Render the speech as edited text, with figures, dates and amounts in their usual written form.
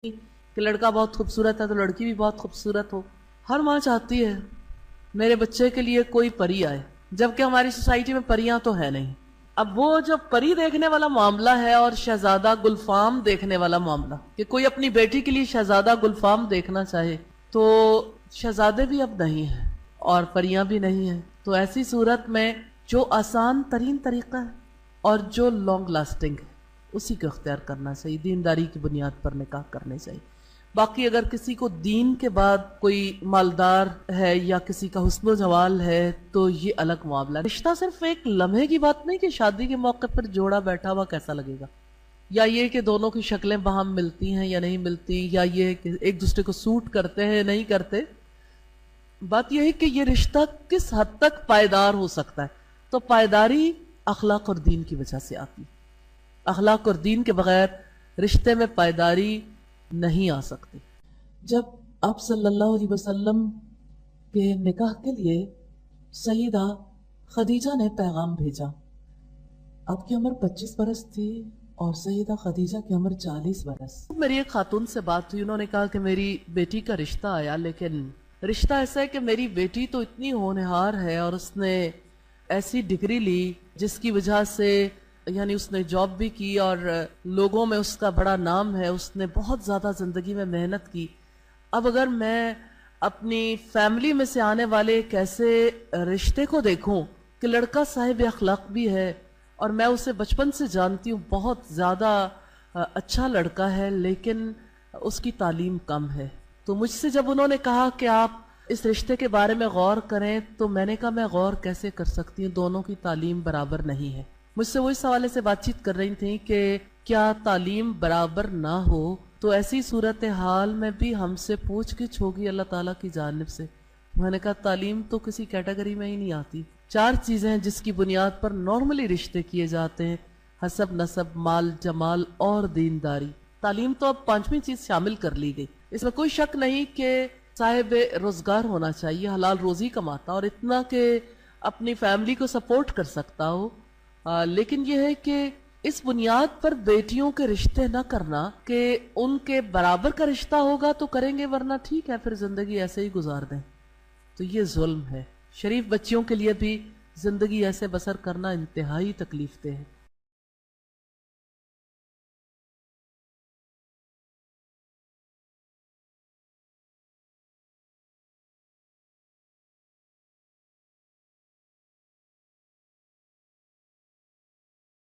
کہ لڑکا بہت خوبصورت ہے تو لڑکی بھی بہت خوبصورت ہو. ہر ماں چاہتی ہے میرے بچے کے لیے کوئی پری آئے، جبکہ ہماری سوسائٹی میں پریاں تو ہے نہیں. اب وہ جو پری دیکھنے والا معاملہ ہے اور شہزادہ گلفام دیکھنے والا معاملہ، کہ کوئی اپنی بیٹی کے لیے شہزادہ گلفام دیکھنا چاہے، تو شہزادے بھی اب نہیں ہیں اور پریاں بھی نہیں ہیں. تو ایسی صورت میں جو آسان ترین طریقہ ہے اور جو لانگ لاسٹنگ ہے اسی کو اختیار کرنا چاہیے. دینداری کی بنیاد پر نکاح کرنے چاہیے. باقی اگر کسی کو دین کے بعد کوئی مالدار ہے یا کسی کا حسن و جمال ہے تو یہ الگ معاملہ ہے. رشتہ صرف ایک لمحے کی بات نہیں کہ شادی کے موقع پر جوڑا بیٹھا ہوا کیسا لگے گا، یا یہ کہ دونوں کی شکلیں باہم ملتی ہیں یا نہیں ملتی، یا یہ کہ ایک دوسرے کو سوٹ کرتے ہیں نہیں کرتے. بات یہ ہے کہ یہ رشتہ کس حد تک پائیدار ہو سکتا ہے. تو پائیداری اخلاق اور دین کی وجہ سے آتی ہے. اخلاق اور دین کے بغیر رشتے میں پائیداری نہیں آ سکتی. جب آپ صلی اللہ علیہ وسلم کے نکاح کے لیے سیدہ خدیجہ نے پیغام بھیجا. آپ کی عمر 25 برس تھی اور سیدہ خدیجہ کی عمر 40 برس. میری ایک خاتون سے بات ہوئی، انہوں نے کہا کہ میری بیٹی کا رشتہ آیا، لیکن رشتہ ایسا ہے کہ میری بیٹی تو اتنی ہونہار ہے اور اس نے ایسی ڈگری لی جس کی وجہ سے یعنی اس نے جاب بھی کی اور لوگوں میں اس کا بڑا نام ہے، اس نے بہت زیادہ زندگی میں محنت کی. اب اگر میں اپنی فیملی میں سے آنے والے ایک ایسے رشتے کو دیکھوں کہ لڑکا صاحب اخلاق بھی ہے اور میں اسے بچپن سے جانتی ہوں، بہت زیادہ اچھا لڑکا ہے، لیکن اس کی تعلیم کم ہے، تو مجھ سے جب انہوں نے کہا کہ آپ اس رشتے کے بارے میں غور کریں تو میں نے کہا میں غور کیسے کر سکتی ہوں، دونوں کی تعلیم برابر نہیں ہے. مجھ سے وہ اس حوالے سے بات چیت کر رہی تھیں کہ کیا تعلیم برابر نہ ہو تو ایسی صورتحال میں بھی ہم سے پوچھ گچھ ہوگی اللہ تعالیٰ کی جانب سے. میں نے کہا تعلیم تو کسی کیٹیگری میں ہی نہیں آتی. 4 چیزیں ہیں جس کی بنیاد پر نارملی رشتے کیے جاتے ہیں: حسب، نسب، مال، جمال اور دینداری. تعلیم تو اب 5ویں چیز شامل کر لی گئی. اس میں کوئی شک نہیں کہ صاحب روزگار ہونا چاہیے، حلال روزی کماتا اور اتنا کہ اپنی فیملی کو سپورٹ کر سکتا ہو. لیکن یہ ہے کہ اس بنیاد پر بیٹیوں کے رشتے نہ کرنا کہ ان کے برابر کا رشتہ ہوگا تو کریں گے ورنہ ٹھیک ہے پھر زندگی ایسے ہی گزار دیں، تو یہ ظلم ہے. شریف بچیوں کے لیے بھی زندگی ایسے بسر کرنا انتہائی تکلیف دہ ہے.